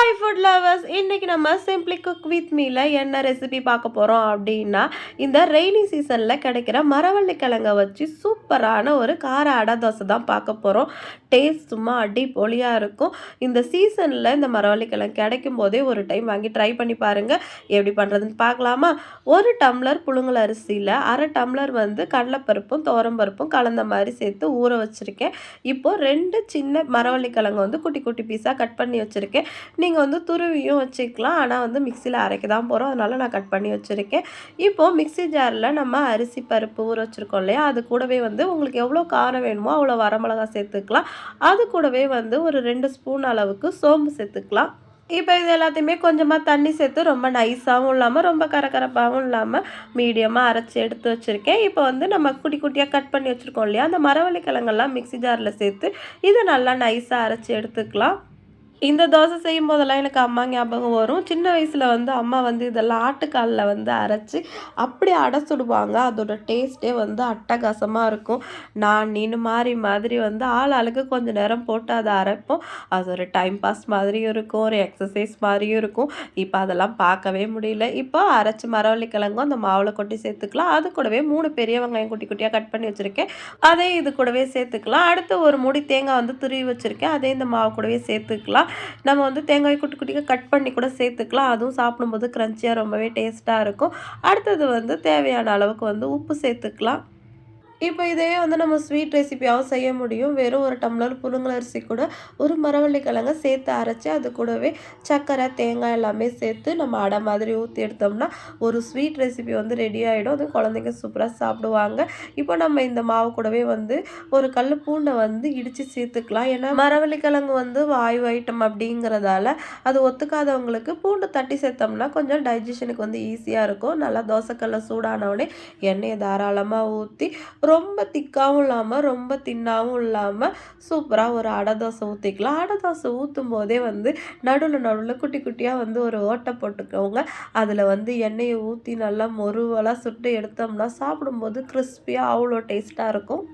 Hi food lovers, இன்னைக்கு நம்ம simply cook with மீல என்ன ரெசிபி பார்க்க போகிறோம் அப்படின்னா, இந்த ரெய்னி சீசனில் கிடைக்கிற மரவள்ளி கிழங்க வச்சு சூப்பரான ஒரு கார அடை தோசை தான் பார்க்க போகிறோம். டேஸ்ட் சும்மா அடிப்பொலியாக இருக்கும். இந்த சீசனில் இந்த மரவள்ளி கிழங்கு கிடைக்கும் போதே ஒரு டைம் வாங்கி ட்ரை பண்ணி பாருங்கள். எப்படி பண்ணுறதுன்னு பார்க்கலாமா? ஒரு டம்ளர் புழுங்கல் அரிசியில் அரை டம்ளர் வந்து கடலைப்பருப்பும் துவரம்பருப்பும் கலந்த மாதிரி சேர்த்து ஊற வச்சுருக்கேன். இப்போது 2 சின்ன மரவள்ளி கிழங்கு வந்து குட்டி குட்டி பீஸாக கட் பண்ணி வச்சுருக்கேன். நீங்கள் வந்து துருவியும் வச்சுக்கலாம். ஆனால் வந்து மிக்சியில் அரைக்க தான் போகிறோம். அதனால் நான் கட் பண்ணி வச்சுருக்கேன். இப்போது மிக்சி ஜாரில் நம்ம அரிசி பருப்பு ஊற வச்சுருக்கோம் இல்லையா, அது கூடவே வந்து உங்களுக்கு எவ்வளோ காரம் வேணுமோ அவ்வளோ வரமிளகா சேர்த்துக்கலாம். அது கூடவே வந்து ஒரு 2 ஸ்பூன் அளவுக்கு சோம்பு சேர்த்துக்கலாம். இப்போ இது எல்லாத்தையுமே கொஞ்சமாக தண்ணி சேர்த்து ரொம்ப நைஸாகவும் இல்லாமல் ரொம்ப கரகரப்பாகவும் இல்லாமல் மீடியமாக அரைச்சி எடுத்து வச்சுருக்கேன். இப்போ வந்து நம்ம குட்டி குட்டியாக கட் பண்ணி வச்சுருக்கோம் இல்லையா, அந்த மரவள்ளி கிழங்கெல்லாம் மிக்சி ஜாரில் சேர்த்து இதை நல்லா நைஸாக அரைச்சி எடுத்துக்கலாம். இந்த தோசை செய்யும் போதெல்லாம் எனக்கு அம்மா ஞாபகம் வரும். சின்ன வயசில் வந்து அம்மா வந்து இதெல்லாம் ஆட்டுக்காலில் வந்து அரைச்சி அப்படி அடை சுடுவாங்க. அதோட டேஸ்ட்டே வந்து அட்டகாசமாக இருக்கும். நான் நீனு மாறி மாதிரி வந்து ஆளுக்கு கொஞ்சம் நேரம் போட்டு அதை அரைப்போம். அது ஒரு டைம் பாஸ் மாதிரியும் இருக்கும், ஒரு எக்ஸசைஸ் மாதிரியும் இருக்கும். இப்போ அதெல்லாம் பார்க்கவே முடியல. இப்போ அரைச்சி மரவள்ளி கிழங்கும் அந்த மாவில் கொட்டி சேர்த்துக்கலாம். அது கூடவே 3 பெரிய வெங்காயம் குட்டி குட்டியாக கட் பண்ணி வச்சுருக்கேன். அதே இது கூடவே சேர்த்துக்கலாம். அடுத்து ஒரு மூடி தேங்காய் வந்து துருவி வச்சுருக்கேன். அதே இந்த மாவு கூடவே சேர்த்துக்கலாம். நம்ம வந்து தேங்காய் குட்டி குட்டியாக கட் பண்ணி கூட சேர்த்துக்கலாம். அதுவும் சாப்பிடும்போது க்ரன்ச்சியாக ரொம்பவே டேஸ்ட்டாக இருக்கும். அடுத்தது வந்து தேவையான அளவுக்கு வந்து உப்பு சேர்த்துக்கலாம். இப்போ இதே வந்து நம்ம ஸ்வீட் ரெசிபியாகவும் செய்ய முடியும். வெறும் ஒரு டம்ளர் புழுங்கல் அரிசி கூட ஒரு மரவள்ளி கிழங்க சேர்த்து அரைச்சி அது கூடவே சர்க்கரை தேங்காய் எல்லாமே சேர்த்து நம்ம அடை மாதிரி ஊற்றி எடுத்தோம்னா ஒரு ஸ்வீட் ரெசிபி வந்து ரெடி ஆகிடும். அது குழந்தைங்க சூப்பராக சாப்பிடுவாங்க. இப்போ நம்ம இந்த மாவு கூடவே வந்து ஒரு கல் பூண்டை வந்து இடித்து சேர்த்துக்கலாம். ஏன்னா மரவள்ளி கிழங்கு வந்து வாயு ஐட்டம் அப்படிங்கிறதால அது ஒத்துக்காதவங்களுக்கு பூண்டு தட்டி சேர்த்தோம்னா கொஞ்சம் டைஜஷனுக்கு வந்து ஈஸியாக இருக்கும். நல்லா தோசைக்கல்ல சூடானவுடனே எண்ணெயை தாராளமாக ஊற்றி ரொம்ப திக்காவும் இல்லாமல் ரொம்ப தின்னாவும் இல்லாமல் சூப்பராக ஒரு அடை தோசை ஊற்றிக்கலாம். அடை தோசை ஊற்றும் போதே வந்து நடுவில் குட்டி குட்டியாக வந்து ஒரு ஓட்டை போட்டுக்கோங்க. அதில் வந்து எண்ணெயை ஊற்றி நல்லா மொருவலாக சுட்டு எடுத்தோம்னா சாப்பிடும்போது கிறிஸ்பியாக அவ்வளோ டேஸ்ட்டாக இருக்கும்.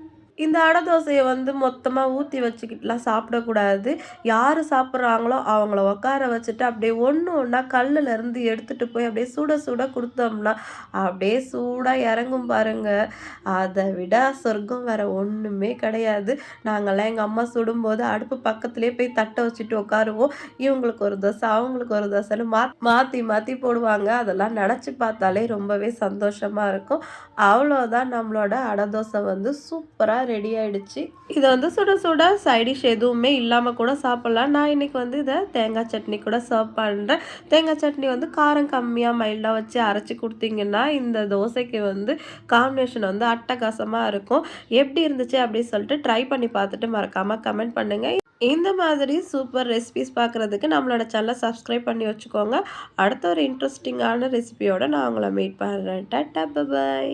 இந்த அடை தோசையை வந்து மொத்தமாக ஊற்றி வச்சுக்கிட்டுலாம் சாப்பிடக்கூடாது. யார் சாப்பிட்றாங்களோ அவங்கள உட்கார வச்சுட்டு அப்படியே ஒன்று ஒன்றா கல்லுலேருந்து எடுத்துகிட்டு போய் அப்படியே சுட சுட கொடுத்தோம்னா அப்படியே சூடாக இறங்கும் பாருங்கள். அதை விட சொர்க்கம் வேறு ஒன்றுமே கிடையாது. நாங்கள்லாம் எங்கள் அம்மா சுடும்போது அடுப்பு பக்கத்துலேயே போய் தட்டை வச்சுட்டு உட்காருவோம். இவங்களுக்கு ஒரு தோசை அவங்களுக்கு ஒரு தோசைன்னு மாற்றி மாற்றி போடுவாங்க. அதெல்லாம் நினச்சி பார்த்தாலே ரொம்பவே சந்தோஷமாக இருக்கும். அவ்வளோதான், நம்மளோட அடை தோசை வந்து சூப்பராக ரெடி ஆயிடுச்சு. இதை வந்து சுட சுட சைடிஷ் எதுவுமே இல்லாமல் கூட சாப்பிட்லாம். நான் இன்றைக்கி வந்து இதை தேங்காய் சட்னி கூட சர்வ் பண்ணுறேன். தேங்காய் சட்னி வந்து காரம் கம்மியாக மைல்டாக வச்சு அரைச்சி கொடுத்தீங்கன்னா இந்த தோசைக்கு வந்து காம்பினேஷன் வந்து அட்டகாசமாக இருக்கும். எப்படி இருந்துச்சு அப்படின்னு சொல்லிட்டு ட்ரை பண்ணி பார்த்துட்டு மறக்காமல் கமெண்ட் பண்ணுங்கள். இந்த மாதிரி சூப்பர் ரெசிபிஸ் பார்க்குறதுக்கு நம்மளோட சேனலை சப்ஸ்கிரைப் பண்ணி வச்சுக்கோங்க. அடுத்த ஒரு இன்ட்ரெஸ்டிங்கான ரெசிபியோடு நான் உங்களை மீட் பண்ணுறேன். Tata by.